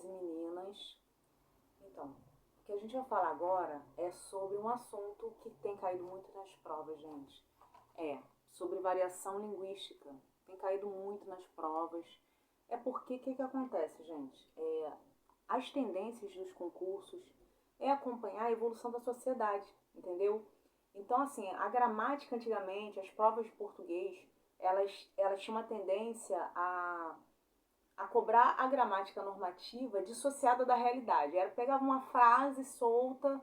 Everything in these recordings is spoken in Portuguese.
e meninas. Então, o que a gente vai falar agora é sobre um assunto que tem caído muito nas provas, gente. É sobre variação linguística. Tem caído muito nas provas. É porque, o que acontece, gente? As tendências dos concursos é acompanhar a evolução da sociedade, entendeu? Então, assim, a gramática antigamente, as provas de português, elas tinham uma tendência a cobrar a gramática normativa dissociada da realidade. Era pegar uma frase solta,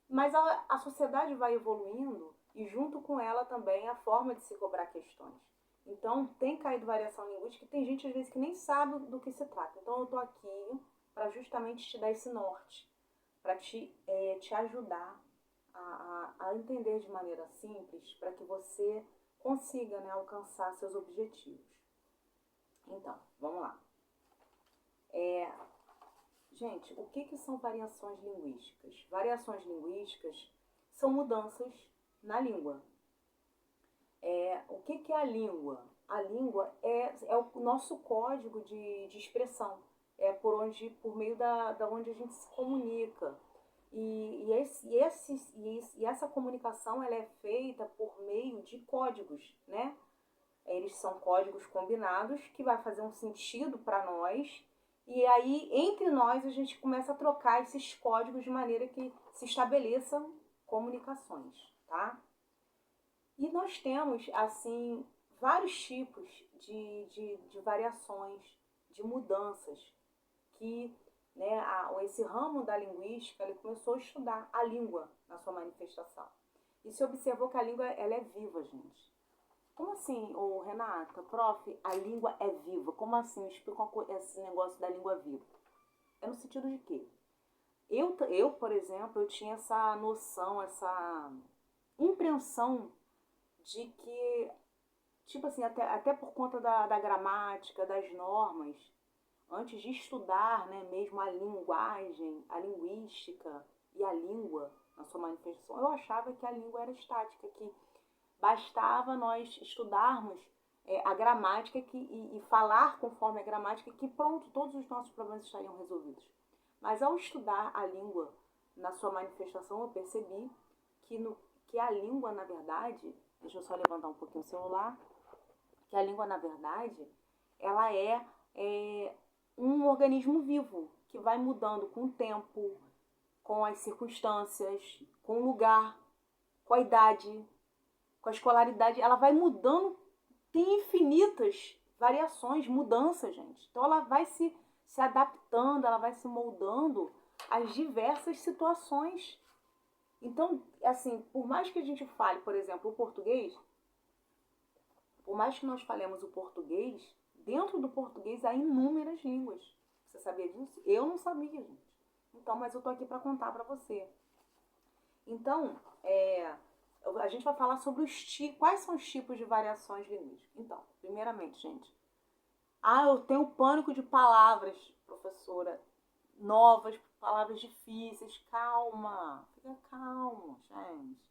mas a sociedade vai evoluindo e junto com ela também a forma de se cobrar questões. Então, tem caído variação linguística e tem gente, às vezes, que nem sabe do que se trata. Então, eu estou aqui para justamente te dar esse norte, para te ajudar a entender de maneira simples, para que você consiga, né, alcançar seus objetivos. Então, vamos lá. Gente, o que são variações linguísticas? Variações linguísticas são mudanças na língua. O que é a língua? A língua é o nosso código de expressão. É por meio da onde a gente se comunica. E essa comunicação ela é feita por meio de códigos, né? Eles são códigos combinados que vai fazer um sentido para nós. E aí, entre nós, a gente começa a trocar esses códigos de maneira que se estabeleçam comunicações, tá? E nós temos, assim, vários tipos de variações, de mudanças, que né, esse ramo da linguística ele começou a estudar a língua na sua manifestação. E se observou que a língua ela é viva, gente. Como assim, ô Renata, prof, a língua é viva? Como assim? Me explica esse negócio da língua viva. É no sentido de quê? Por exemplo, eu tinha essa noção, essa impressão de que, tipo assim, até por conta da gramática, das normas, antes de estudar, né, mesmo a linguagem, a linguística e a língua na sua manifestação, eu achava que a língua era estática, que bastava nós estudarmos a gramática e falar conforme a gramática, que pronto, todos os nossos problemas estariam resolvidos. Mas ao estudar a língua na sua manifestação, eu percebi que a língua, na verdade, deixa eu só levantar um pouquinho o celular, que a língua, na verdade, ela é um organismo vivo, que vai mudando com o tempo, com as circunstâncias, com o lugar, com a idade, com a escolaridade, ela vai mudando, tem infinitas variações, mudanças, gente. Então ela vai se adaptando, ela vai se moldando às diversas situações. Então, assim, por mais que a gente fale, por exemplo, o português, por mais que nós falemos o português, dentro do português há inúmeras línguas. Você sabia disso? Eu não sabia, gente. Então, mas eu tô aqui para contar para você. Então, a gente vai falar sobre quais são os tipos de variações linguísticas. Então, primeiramente, gente, eu tenho pânico de palavras, professora, novas, palavras difíceis. Calma, fica calmo, gente.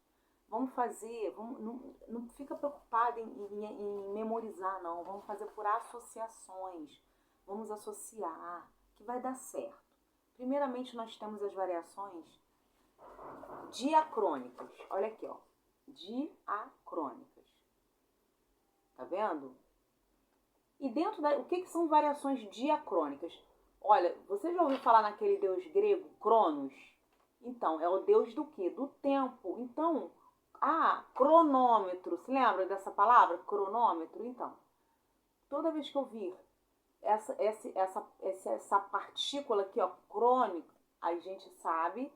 Vamos fazer, não fica preocupado em memorizar, não. Vamos fazer por associações. Vamos associar, que vai dar certo. Primeiramente, nós temos as variações diacrônicas. Olha aqui, ó. Diacrônicas. Tá vendo? E o que são variações diacrônicas? Olha, você já ouviu falar naquele deus grego, Cronos? Então, é o deus do quê? Do tempo. Então, cronômetro. Se lembra dessa palavra? Cronômetro? Então, toda vez que eu vir essa partícula aqui, ó, crônico, a gente sabe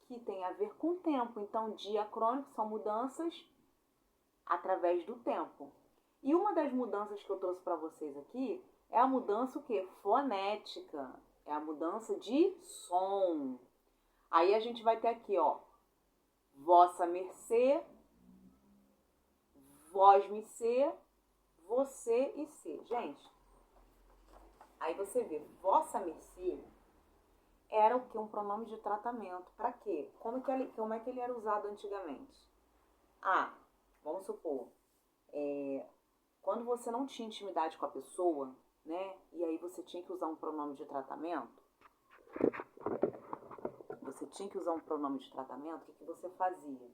que tem a ver com o tempo. Então, diacrônico são mudanças através do tempo. E uma das mudanças que eu trouxe para vocês aqui é a mudança o quê? Fonética. É a mudança de som. Aí a gente vai ter aqui, ó, vossa mercê, vós me ser, você e ser. Gente, aí você vê, vossa mercê era o que? Um pronome de tratamento. Para quê? Como é que ele era usado antigamente? Vamos supor, quando você não tinha intimidade com a pessoa, né? E aí você tinha que usar um pronome de tratamento. você tinha que usar um pronome de tratamento, o que você fazia?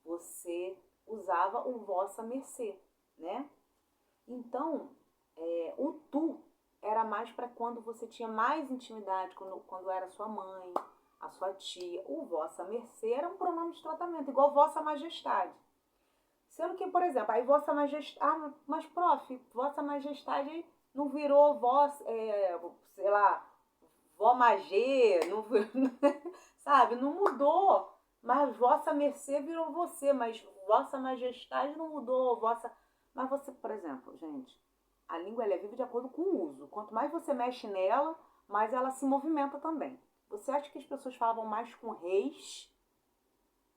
Você usava o vossa mercê, né? Então, o tu era mais para quando você tinha mais intimidade, quando era sua mãe, a sua tia. O vossa mercê era um pronome de tratamento, igual vossa majestade. Sendo que, por exemplo, aí vossa majestade... Ah, mas prof, vossa majestade não virou vossa, sei lá, vó magê, não, sabe? Não mudou. Mas vossa mercê virou você, mas vossa majestade não mudou, vossa... Mas você, por exemplo, gente, a língua ela é viva de acordo com o uso. Quanto mais você mexe nela, mais ela se movimenta também. Você acha que as pessoas falavam mais com reis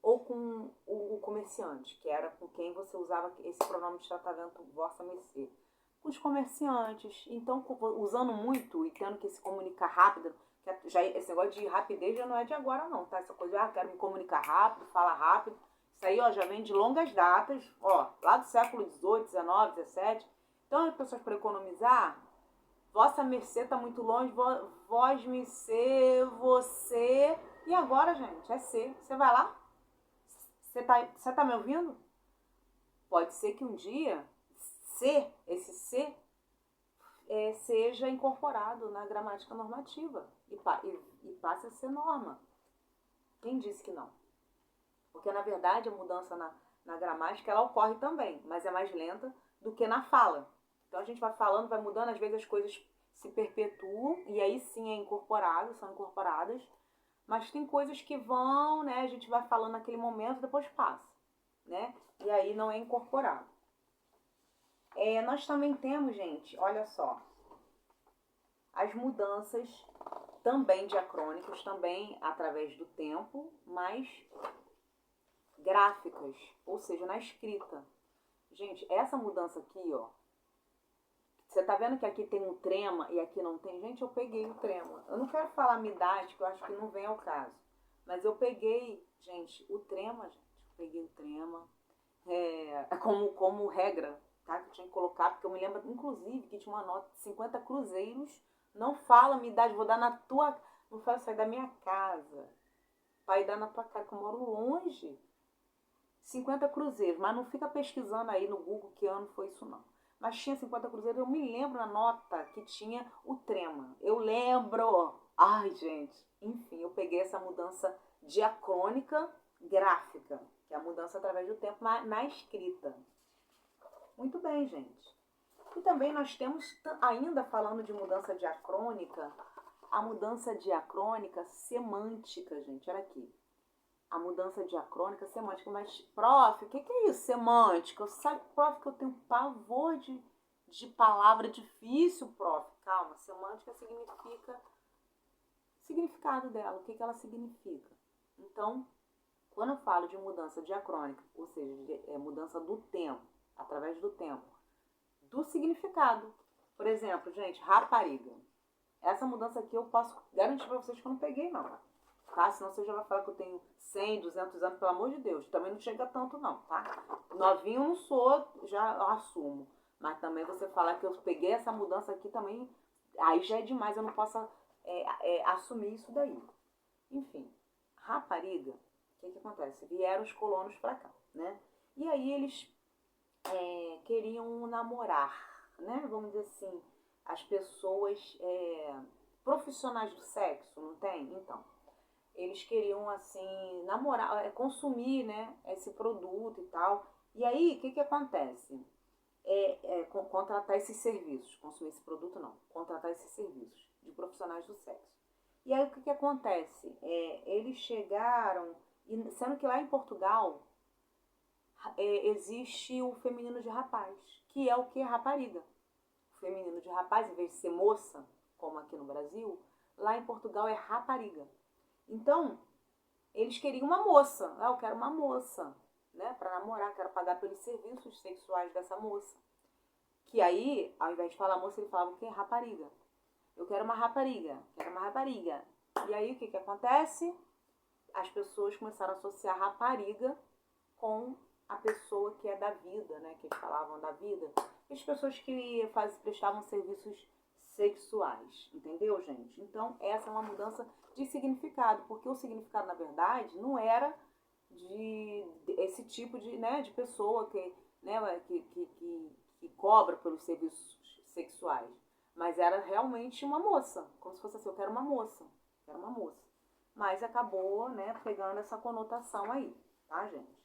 ou com o comerciante, que era com quem você usava esse pronome de tratamento vossa mercê? Com os comerciantes. Então, usando muito e tendo que se comunicar rápido, que já, esse negócio de rapidez já não é de agora não, tá? Essa coisa de, quero me comunicar rápido, falar rápido. Isso aí, ó, já vem de longas datas, ó, lá do século XVIII, XIX, XVII. Então, as pessoas, para economizar, vossa mercê está muito longe, vós mercê, você... E agora, gente, é ser. Você vai lá? Você tá me ouvindo? Pode ser que um dia, esse ser, seja incorporado na gramática normativa e passe a ser norma. Quem disse que não? Porque, na verdade, a mudança na gramática, ela ocorre também, mas é mais lenta do que na fala. Então, a gente vai falando, vai mudando, às vezes as coisas se perpetuam, e aí sim é incorporado, são incorporadas, mas tem coisas que vão, né, a gente vai falando naquele momento, depois passa, né, e aí não é incorporado. Nós também temos, gente, olha só, as mudanças também diacrônicas, também através do tempo, mas gráficas, ou seja, na escrita. Gente, essa mudança aqui, ó, você tá vendo que aqui tem um trema e aqui não tem? Gente, eu peguei o trema. Eu não quero falar midade, que eu acho que não vem ao caso. Mas eu peguei, gente, o trema, gente. Eu peguei o trema como regra, tá? Que eu tinha que colocar, porque eu me lembro, inclusive, que tinha uma nota de 50 cruzeiros. Não fala midade, vou dar na tua... Não fala sair da minha casa. Vai dar na tua casa, que eu moro longe. 50 cruzeiros, mas não fica pesquisando aí no Google que ano foi isso, não. Mas tinha 50 cruzeiros, eu me lembro na nota que tinha o trema. Eu lembro. Ai, gente. Enfim, eu peguei essa mudança diacrônica gráfica, que é a mudança através do tempo na escrita. Muito bem, gente. E também nós temos, ainda falando de mudança diacrônica, a mudança diacrônica semântica, gente. Olha aqui. A mudança diacrônica semântica. Mas, prof, o que é isso, semântica? Sabe, prof, que eu tenho pavor de palavra difícil, prof. Calma, semântica significa significado dela, o que ela significa. Então, quando eu falo de mudança diacrônica, ou seja, mudança do tempo, através do tempo, do significado. Por exemplo, gente, rapariga. Essa mudança aqui eu posso garantir pra vocês que eu não peguei, não. Tá? Senão você já vai falar que eu tenho 100, 200 anos, pelo amor de Deus. Também não chega tanto, não, tá? Novinho eu não sou, já assumo. Mas também você falar que eu peguei essa mudança aqui também, aí já é demais, eu não posso assumir isso daí. Enfim, rapariga, o que acontece? Vieram os colonos pra cá, né? E aí eles queriam namorar, né? Vamos dizer assim, as pessoas profissionais do sexo, não tem? Então, eles queriam, assim, namorar, consumir, né, esse produto e tal. E aí, o que acontece? Contratar esses serviços. Consumir esse produto, não. Contratar esses serviços de profissionais do sexo. E aí, o que acontece? Eles chegaram, sendo que lá em Portugal existe o feminino de rapaz, que é o que? Rapariga. O feminino de rapaz, em vez de ser moça, como aqui no Brasil, lá em Portugal é rapariga. Então, eles queriam uma moça. Eu quero uma moça, né? Pra namorar, quero pagar pelos serviços sexuais dessa moça. Que aí, ao invés de falar moça, ele falava o quê? Rapariga. Eu quero uma rapariga, quero uma rapariga. E aí, o que acontece? As pessoas começaram a associar rapariga com a pessoa que é da vida, né? Que eles falavam da vida. E as pessoas que prestavam serviços sexuais, entendeu, gente? Então, essa é uma mudança de significado, porque o significado, na verdade, não era de esse tipo de, né, de pessoa que, né, que cobra pelos serviços sexuais, mas era realmente uma moça, como se fosse assim, eu quero uma moça, quero uma moça. Mas acabou, né, pegando essa conotação aí, tá, gente?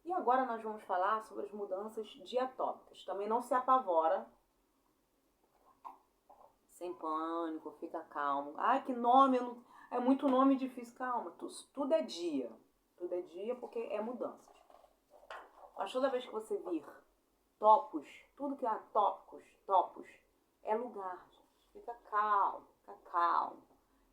E agora nós vamos falar sobre as mudanças diatópicas. Também não se apavora, sem pânico, fica calmo. Ai, que nome, eu não... é muito nome difícil. Calma, tudo é dia. Tudo é dia porque é mudanças. Mas toda vez que você vir topos, tudo que há topos, é lugar, gente. Fica calmo, fica calmo.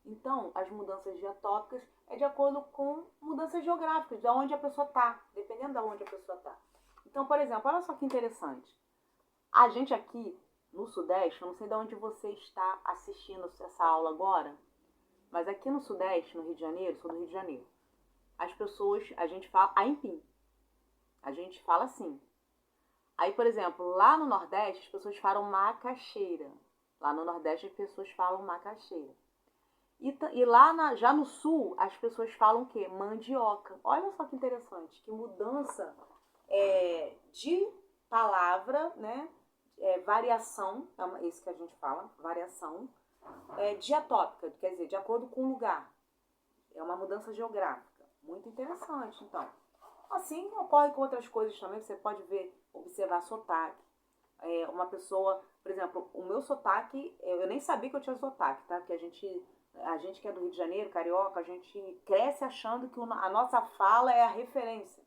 Então, as mudanças diatópicas é de acordo com mudanças geográficas, de onde a pessoa está, dependendo de onde a pessoa está. Então, por exemplo, olha só que interessante. A gente aqui no Sudeste, eu não sei de onde você está assistindo essa aula agora, mas aqui no Sudeste, no Rio de Janeiro, sou do Rio de Janeiro, as pessoas, a gente fala aipim. A gente fala assim. Aí, por exemplo, lá no Nordeste, as pessoas falam macaxeira. Lá no Nordeste, as pessoas falam macaxeira. E lá já no Sul, as pessoas falam o quê? Mandioca. Olha só que interessante, que mudança de palavra, né? Variação, é isso que a gente fala, variação, diatópica, quer dizer, de acordo com o lugar. É uma mudança geográfica. Muito interessante, então. Assim ocorre com outras coisas também, você pode ver, observar sotaque. Uma pessoa, por exemplo, o meu sotaque, eu nem sabia que eu tinha sotaque, tá? Porque a gente que é do Rio de Janeiro, carioca, a gente cresce achando que a nossa fala é a referência.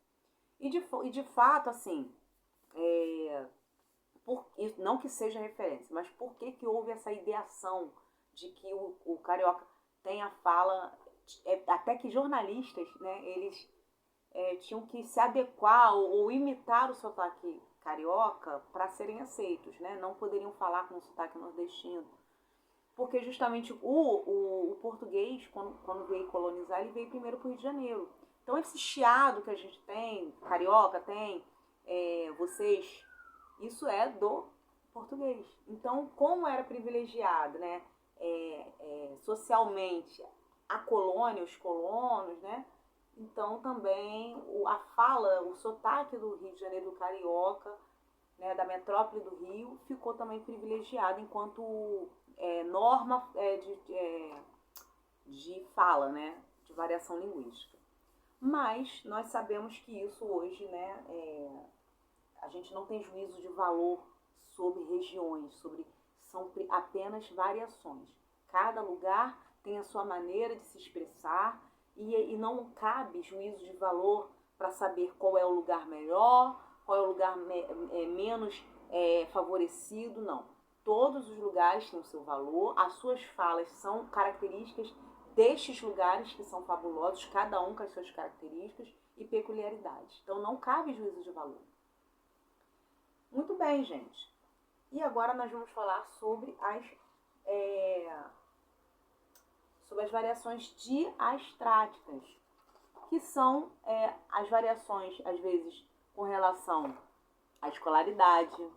E de fato, assim, não que seja referência, mas por que houve essa ideação de que o carioca tem a fala, até que jornalistas, né, eles tinham que se adequar ou imitar o sotaque carioca para serem aceitos, né? Não poderiam falar com o sotaque nordestino. Porque justamente o português, quando veio colonizar, ele veio primeiro para o Rio de Janeiro. Então esse chiado que a gente tem, carioca tem, vocês, isso é do português. Então, como era privilegiado, né, socialmente a colônia, os colonos, né, então também a fala, o sotaque do Rio de Janeiro, do carioca, né, da metrópole do Rio, ficou também privilegiado enquanto norma de fala, né, de variação linguística. Mas nós sabemos que isso hoje, né, a gente não tem juízo de valor sobre regiões, são apenas variações. Cada lugar tem a sua maneira de se expressar e não cabe juízo de valor para saber qual é o lugar melhor, qual é o lugar menos favorecido, não. Todos os lugares têm o seu valor, as suas falas são características destes lugares que são fabulosos, cada um com as suas características e peculiaridades. Então não cabe juízo de valor. Muito bem, gente. E agora nós vamos falar sobre as variações diastráticas, que são as variações, às vezes, com relação à escolaridade,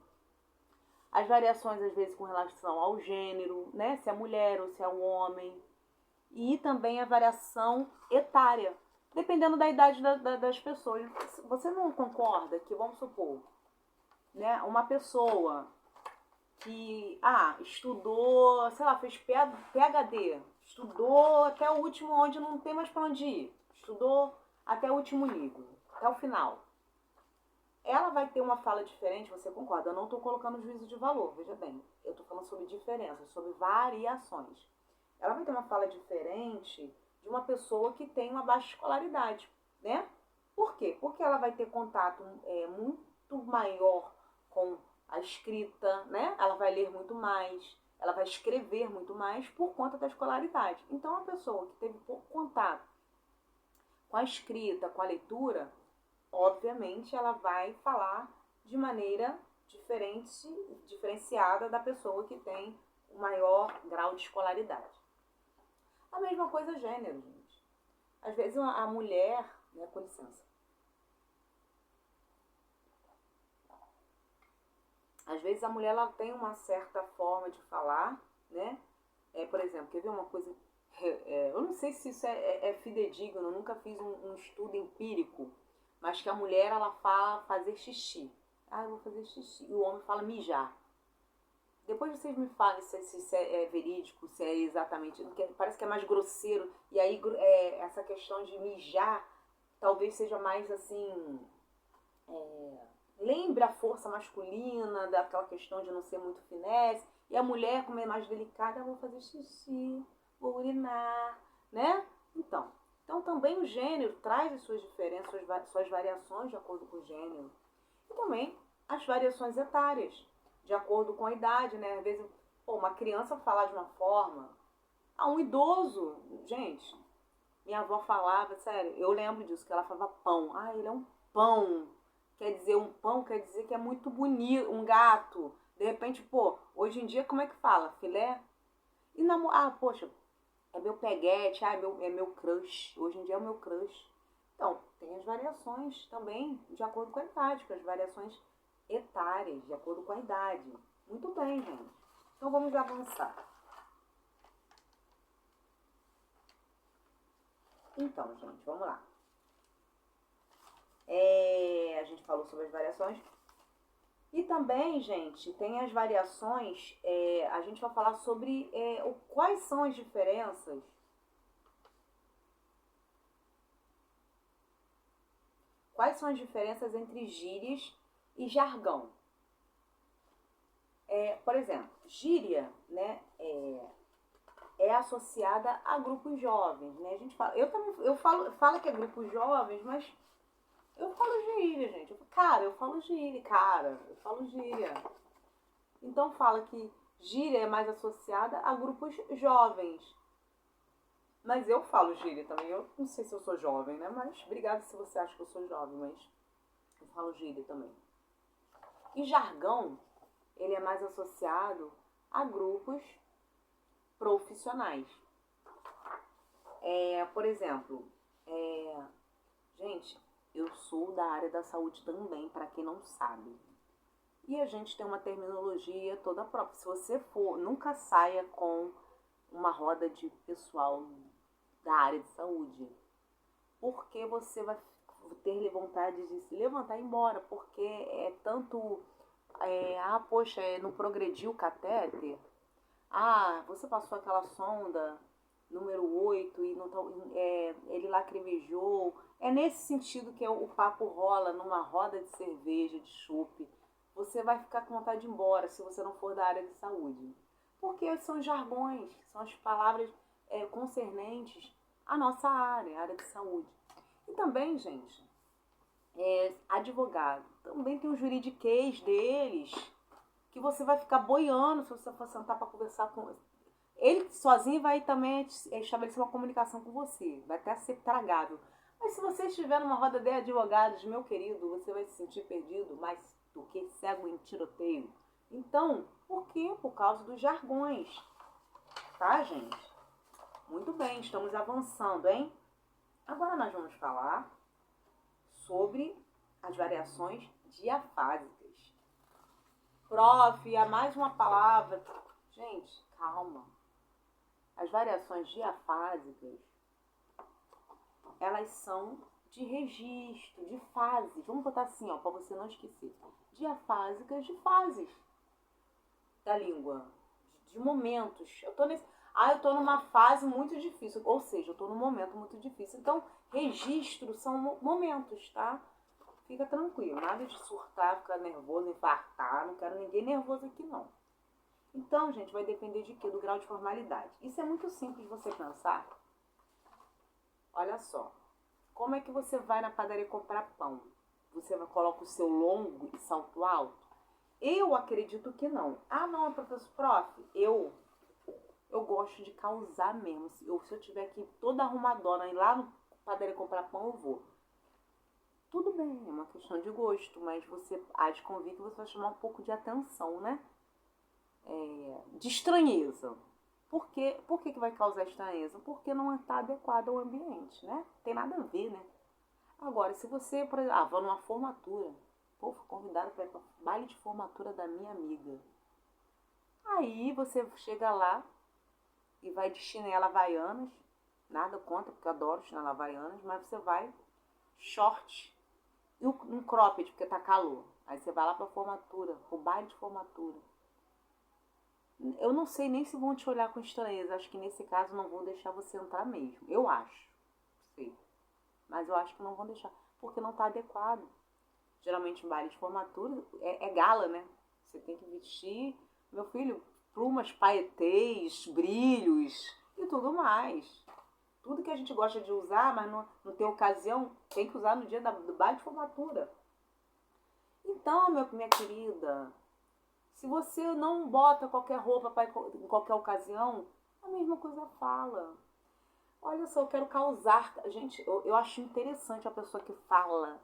as variações, às vezes, com relação ao gênero, né? Se é mulher ou se é um homem, e também a variação etária, dependendo da idade das pessoas. Você não concorda que, vamos supor, né, uma pessoa que estudou, sei lá, fez PhD, estudou até o último, onde não tem mais para onde ir, estudou até o último livro, até o final. Ela vai ter uma fala diferente, você concorda? Eu não estou colocando juízo de valor, veja bem. Eu estou falando sobre diferenças, sobre variações. Ela vai ter uma fala diferente de uma pessoa que tem uma baixa escolaridade, né? Por quê? Porque ela vai ter contato muito maior com a escrita, né? Ela vai ler muito mais, ela vai escrever muito mais por conta da escolaridade. Então, a pessoa que teve pouco contato com a escrita, com a leitura, obviamente ela vai falar de maneira diferenciada da pessoa que tem o maior grau de escolaridade. A mesma coisa gênero, gente. Às vezes a mulher, né, com licença. Às vezes a mulher ela tem uma certa forma de falar, né? Por exemplo, quer ver uma coisa? Eu não sei se isso é fidedigno, eu nunca fiz um estudo empírico, mas que a mulher, ela fala fazer xixi. Ah, eu vou fazer xixi. E o homem fala mijar. Depois vocês me falem se isso é verídico, se é exatamente. Porque parece que é mais grosseiro. E aí essa questão de mijar talvez seja mais assim. Lembra a força masculina, daquela questão de não ser muito finesse. E a mulher, como é mais delicada, vou fazer xixi, vou urinar, né? Então também o gênero traz as suas diferenças, suas variações de acordo com o gênero. E também as variações etárias, de acordo com a idade, né? Às vezes, uma criança falar de uma forma, um idoso, gente, minha avó falava, sério, eu lembro disso, que ela falava pão. Ah, ele é um pão. Quer dizer, um pão quer dizer que é muito bonito, um gato. De repente, hoje em dia como é que fala? Filé? E poxa, é meu peguete, é meu crush. Hoje em dia é o meu crush. Então, tem as variações também de acordo com a idade, com as variações etárias, de acordo com a idade. Muito bem, gente. Então vamos avançar. Então, gente, vamos lá. A gente falou sobre as variações. E também, gente, tem as variações, a gente vai falar sobre quais são as diferenças. Quais são as diferenças entre gírias e jargão? Por exemplo, gíria, né, é associada a grupos jovens, né? A gente fala, eu falo que é grupos jovens, mas eu falo gíria, gente. Eu falo gíria. Então fala que gíria é mais associada a grupos jovens. Mas eu falo gíria também. Eu não sei se eu sou jovem, né? Mas obrigada se você acha que eu sou jovem, mas eu falo gíria também. E jargão, ele é mais associado a grupos profissionais. Por exemplo, gente, eu sou da área da saúde também, para quem não sabe. E a gente tem uma terminologia toda própria. Se você for, nunca saia com uma roda de pessoal da área de saúde. Porque você vai ter vontade de se levantar e ir embora. Porque é tanto... poxa, não progrediu o catéter. Você passou aquela sonda número 8 e não tá, ele lacrimejou. É nesse sentido que o papo rola numa roda de cerveja, de chopp. Você vai ficar com vontade de ir embora se você não for da área de saúde. Porque são jargões, são as palavras concernentes à nossa área, a área de saúde. E também, gente, advogado. Também tem o juridiquês deles, que você vai ficar boiando se você for sentar para conversar com ele. Ele sozinho vai também estabelecer uma comunicação com você, vai até ser tragável. Mas se você estiver numa roda de advogados, meu querido, você vai se sentir perdido mais do que cego em tiroteio. Então, por quê? Por causa dos jargões. Tá, gente? Muito bem, estamos avançando, hein? Agora nós vamos falar sobre as variações diafásicas. Prof, há mais uma palavra. Gente, calma. As variações diafásicas, elas são de registro, de fase. Vamos botar assim, para você não esquecer. Diafásicas de fases da língua, de momentos. Eu tô numa fase muito difícil, ou seja, eu tô num momento muito difícil. Então, registro são momentos, tá? Fica tranquilo, nada de surtar, ficar nervoso, infartar. Não quero ninguém nervoso aqui, não. Então, gente, vai depender de quê? Do grau de formalidade. Isso é muito simples de você pensar. Olha só. Como é que você vai na padaria comprar pão? Você coloca o seu longo e salto alto? Eu acredito que não. Não, professor, prof, eu gosto de causar mesmo. Se eu tiver aqui toda arrumadona e lá no padaria comprar pão, eu vou. Tudo bem, é uma questão de gosto, mas você há de convir que você vai chamar um pouco de atenção, né? De estranheza. Por que vai causar estranheza? Porque não está adequado ao ambiente, né? Tem nada a ver, né? Agora, se você, por exemplo, vou numa formatura, fui convidada para ir para baile de formatura da minha amiga. Aí você chega lá e vai de chinela havaianas, nada contra, porque eu adoro chinela havaianas, mas você vai short e um cropped, porque tá calor. Aí você vai lá pra formatura, pro baile de formatura. Eu não sei nem se vão te olhar com estranheza. Acho que nesse caso não vão deixar você entrar mesmo. Eu acho. Sei. Mas eu acho que não vão deixar. Porque não tá adequado. Geralmente em baile de formatura é gala, né? Você tem que vestir, meu filho, plumas, paetês, brilhos e tudo mais. Tudo que a gente gosta de usar, mas não tem ocasião, tem que usar no dia do baile de formatura. Então, minha querida, se você não bota qualquer roupa pra, em qualquer ocasião, a mesma coisa fala. Olha só, eu quero causar. Gente, eu acho interessante a pessoa que fala,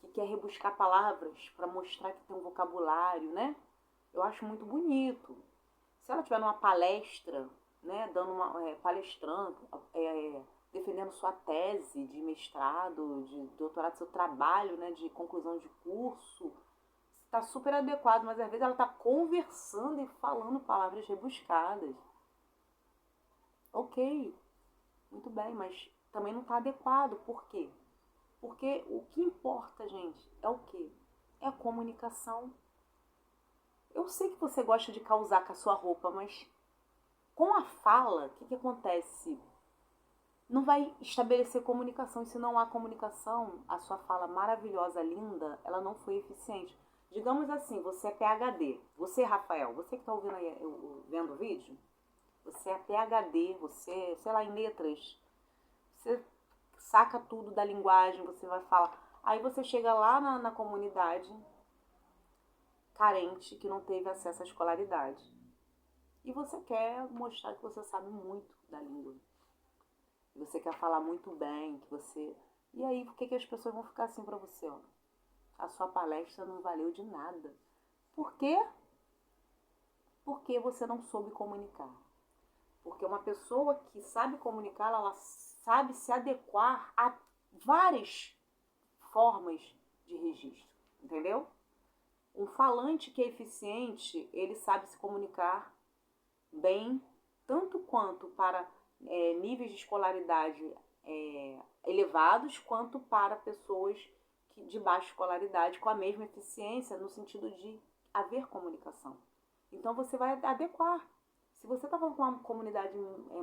que quer rebuscar palavras para mostrar que tem um vocabulário, né? Eu acho muito bonito. Se ela estiver numa palestra, né, dando palestrando, defendendo sua tese de mestrado, de doutorado, seu trabalho, né, de conclusão de curso, está super adequado, mas às vezes ela está conversando e falando palavras rebuscadas. Ok, muito bem, mas também não está adequado. Por quê? Porque o que importa, gente, é o quê? É a comunicação. Eu sei que você gosta de causar com a sua roupa, mas com a fala, o que acontece? Não vai estabelecer comunicação. E se não há comunicação, a sua fala maravilhosa, linda, ela não foi eficiente. Digamos assim, você é PhD. Você, Rafael, você que está ouvindo aí, vendo o vídeo, você é PhD, você, sei lá, em letras. Você saca tudo da linguagem, você vai falar. Aí você chega lá na comunidade carente, que não teve acesso à escolaridade. E você quer mostrar que você sabe muito da língua. Que você quer falar muito bem, que você... E aí, por que as pessoas vão ficar assim pra você, ó? A sua palestra não valeu de nada. Por quê? Porque você não soube comunicar. Porque uma pessoa que sabe comunicar, ela sabe se adequar a várias formas de registro, entendeu? Um falante que é eficiente, ele sabe se comunicar bem, tanto quanto para níveis de escolaridade elevados, quanto para pessoas de baixa escolaridade, com a mesma eficiência, no sentido de haver comunicação. Então você vai adequar. Se você está falando com uma comunidade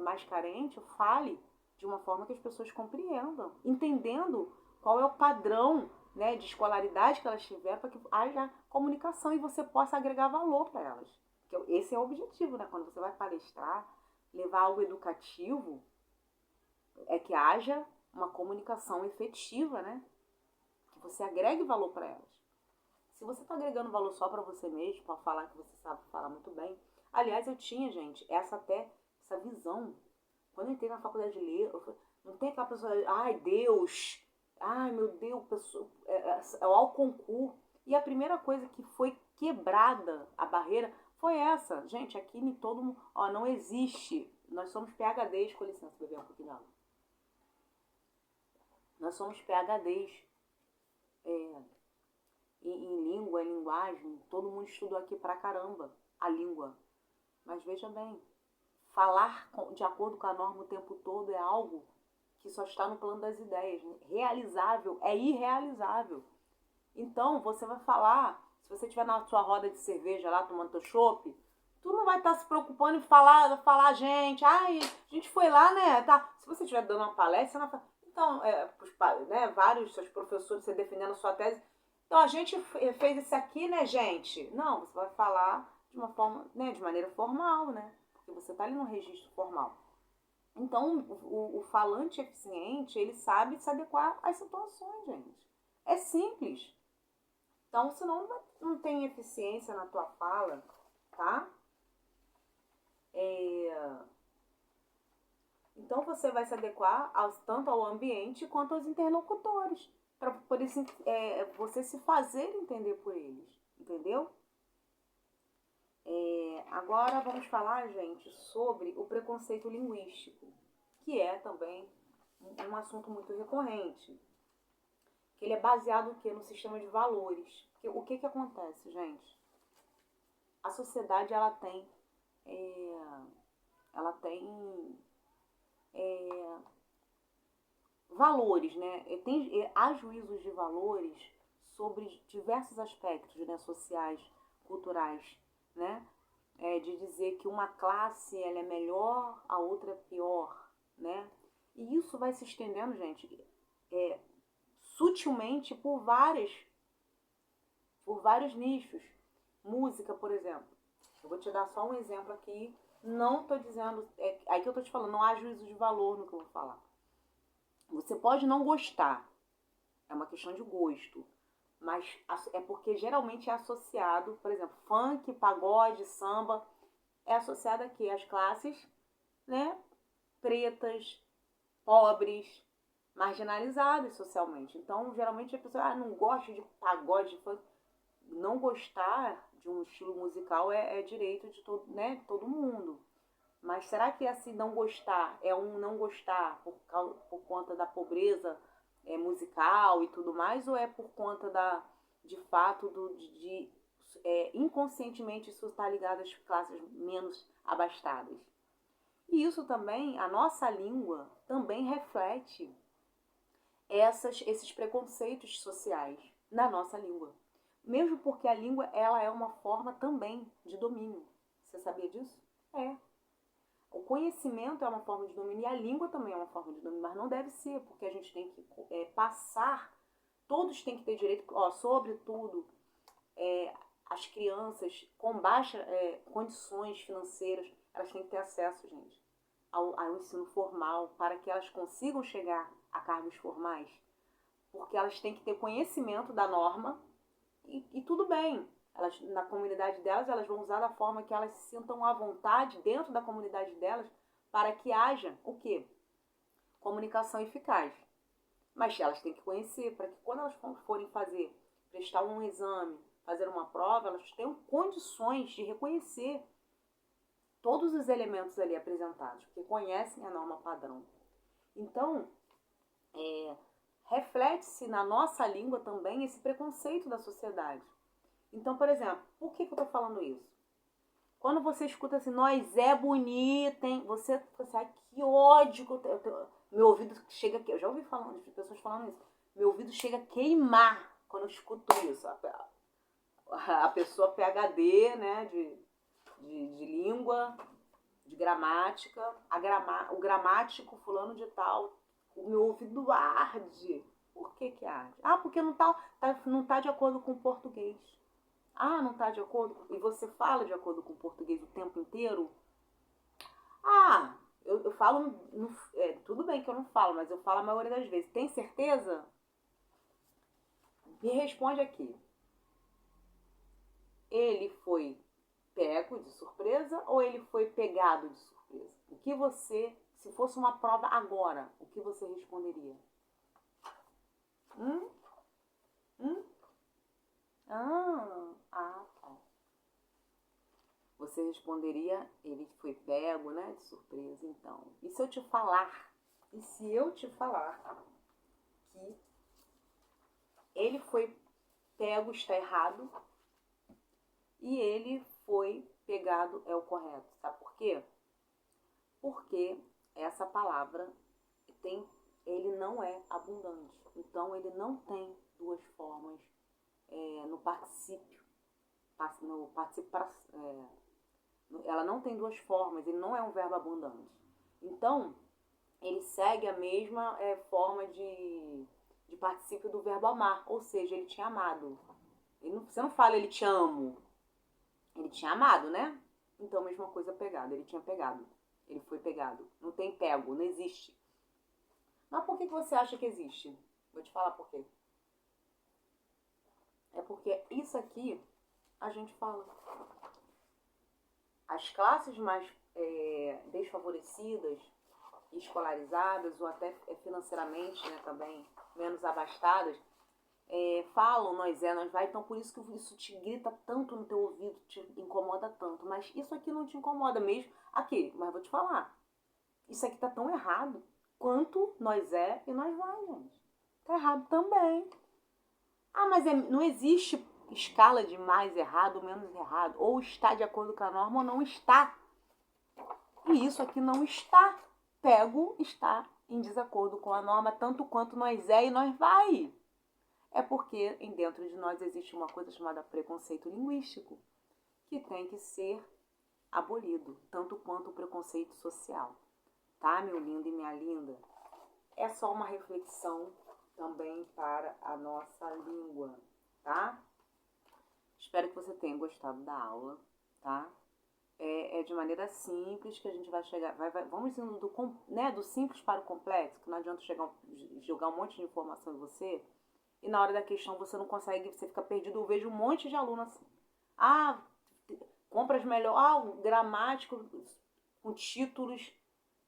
mais carente, fale de uma forma que as pessoas compreendam, entendendo qual é o padrão, né, de escolaridade que elas tiveram, para que haja comunicação e você possa agregar valor para elas. Porque esse é o objetivo, né? Quando você vai palestrar, levar algo educativo, é que haja uma comunicação efetiva, né? Que você agregue valor para elas. Se você está agregando valor só para você mesmo, para falar que você sabe falar muito bem. Aliás, eu tinha, gente, essa visão. Quando eu entrei na faculdade de ler, não tem aquela pessoa, ai Deus, ai meu Deus, pessoa, ao concurso. E a primeira coisa que foi quebrada, a barreira, foi essa. Gente, aqui em todo mundo, ó, não existe. Nós somos PhDs, com licença, beber um pouquinho de água. Nós somos PhDs em língua, em linguagem. Todo mundo estudou aqui pra caramba a língua. Mas veja bem, falar de acordo com a norma o tempo todo é algo que só está no plano das ideias. Realizável é irrealizável. Então, você vai falar, se você estiver na sua roda de cerveja lá, tomando teu chopp, tu não vai estar se preocupando em falar, gente, ai, a gente foi lá, né? Tá. Se você estiver dando uma palestra, você não vai falar, então, né, vários seus professores, você defendendo a sua tese, então a gente fez isso aqui, né, gente? Não, você vai falar de uma forma, né, de maneira formal, né? Porque você está ali no registro formal. Então, o falante eficiente, ele sabe se adequar às situações, gente. É simples. Então, senão não tem eficiência na tua fala, tá? Então, você vai se adequar tanto ao ambiente quanto aos interlocutores, para poder você se fazer entender por eles, entendeu? Agora vamos falar, gente, sobre o preconceito linguístico, que é também um assunto muito recorrente. Que ele é baseado o quê? No sistema de valores. Porque o que acontece, gente? A sociedade, ela tem ela tem valores, né? Há juízos de valores sobre diversos aspectos, né, sociais, culturais, né? De dizer que uma classe ela é melhor, a outra é pior, né? E isso vai se estendendo, gente, sutilmente por vários nichos. Música, por exemplo. Eu vou te dar só um exemplo aqui. Não estou dizendo. Aí que eu estou te falando, não há juízo de valor no que eu vou falar. Você pode não gostar, é uma questão de gosto, mas é porque geralmente é associado, por exemplo, funk, pagode, samba, é associado aqui às classes, né, pretas, pobres, marginalizadas socialmente. Então, geralmente a pessoa não gosta de pagode, de funk. Não gostar de um estilo musical é direito de todo, né, de todo mundo. Mas será que esse não gostar é um não gostar por conta da pobreza musical e tudo mais? Ou é por conta de fato inconscientemente isso está ligado às classes menos abastadas? E isso também, a nossa língua também reflete esses preconceitos sociais na nossa língua. Mesmo porque a língua ela é uma forma também de domínio. Você sabia disso? É. O conhecimento é uma forma de domínio e a língua também é uma forma de domínio, mas não deve ser, porque a gente tem que passar, todos têm que ter direito, sobretudo as crianças com baixas condições financeiras, elas têm que ter acesso, gente, ao ensino formal, para que elas consigam chegar a cargos formais, porque elas têm que ter conhecimento da norma e tudo bem. Elas, na comunidade delas, elas vão usar da forma que elas se sintam à vontade dentro da comunidade delas para que haja o quê? Comunicação eficaz. Mas elas têm que conhecer para que quando elas forem prestar um exame, fazer uma prova, elas tenham condições de reconhecer todos os elementos ali apresentados, porque conhecem a norma padrão. Então, reflete-se na nossa língua também esse preconceito da sociedade. Então, por exemplo, por que eu tô falando isso? Quando você escuta assim, nós é bonita, hein? Você ai, que ódio que meu ouvido chega aqui. Eu já ouvi falando de pessoas falando isso. Meu ouvido chega a queimar quando eu escuto isso. A pessoa PhD, né, de língua, de gramática, o gramático fulano de tal, o meu ouvido arde. Por que arde? Porque não tá de acordo com o português. Não está de acordo? E você fala de acordo com o português o tempo inteiro? Eu falo. Tudo bem que eu não falo, mas eu falo a maioria das vezes. Tem certeza? Me responde aqui. Ele foi pego de surpresa ou ele foi pegado de surpresa? O que você, se fosse uma prova agora, o que você responderia? Tá. Você responderia, ele foi pego, né, de surpresa, então. E se eu te falar que ele foi pego está errado e ele foi pegado é o correto? Sabe por quê? Porque essa palavra ele não é abundante. Então, ele não tem duas formas no particípio. Ela não tem duas formas, ele não é um verbo abundante. Então, ele segue a mesma forma de particípio do verbo amar, ou seja, ele tinha amado. Você não fala ele te amo, ele tinha amado, né? Então, a mesma coisa pegado, ele tinha pegado, ele foi pegado. Não tem pego, não existe. Mas por que você acha que existe? Vou te falar por quê. É porque isso aqui a gente fala. As classes mais desfavorecidas, escolarizadas ou até financeiramente, né, também menos abastadas, falam nós vai, então por isso que isso te grita tanto no teu ouvido, te incomoda tanto. Mas isso aqui não te incomoda mesmo. Aqui, mas vou te falar, isso aqui tá tão errado quanto nós e nós vai, gente. Tá errado também. Mas não existe escala de mais errado ou menos errado. Ou está de acordo com a norma ou não está. E isso aqui não está pego, está em desacordo com a norma, tanto quanto nós é e nós vai. É porque dentro de nós existe uma coisa chamada preconceito linguístico, que tem que ser abolido, tanto quanto o preconceito social. Tá, meu lindo e minha linda? É só uma reflexão também para a nossa língua, tá? Espero que você tenha gostado da aula, tá? É de maneira simples que a gente vai chegar, vamos indo do simples para o complexo, que não adianta jogar um monte de informação em você e na hora da questão você não consegue, você fica perdido. Eu vejo um monte de aluno assim, ah, compras melhor, o gramático com títulos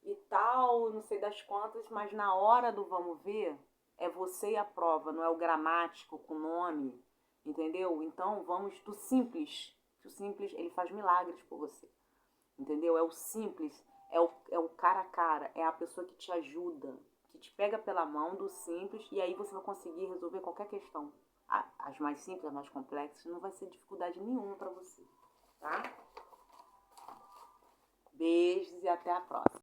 e tal, não sei das quantas, mas na hora do vamos ver, é você e a prova, não é o gramático com nome, entendeu? Então vamos do simples, que o simples ele faz milagres por você, entendeu? É o simples, é o cara a cara, é a pessoa que te ajuda, que te pega pela mão do simples e aí você vai conseguir resolver qualquer questão. As mais simples, as mais complexas, não vai ser dificuldade nenhuma para você, tá? Beijos e até a próxima.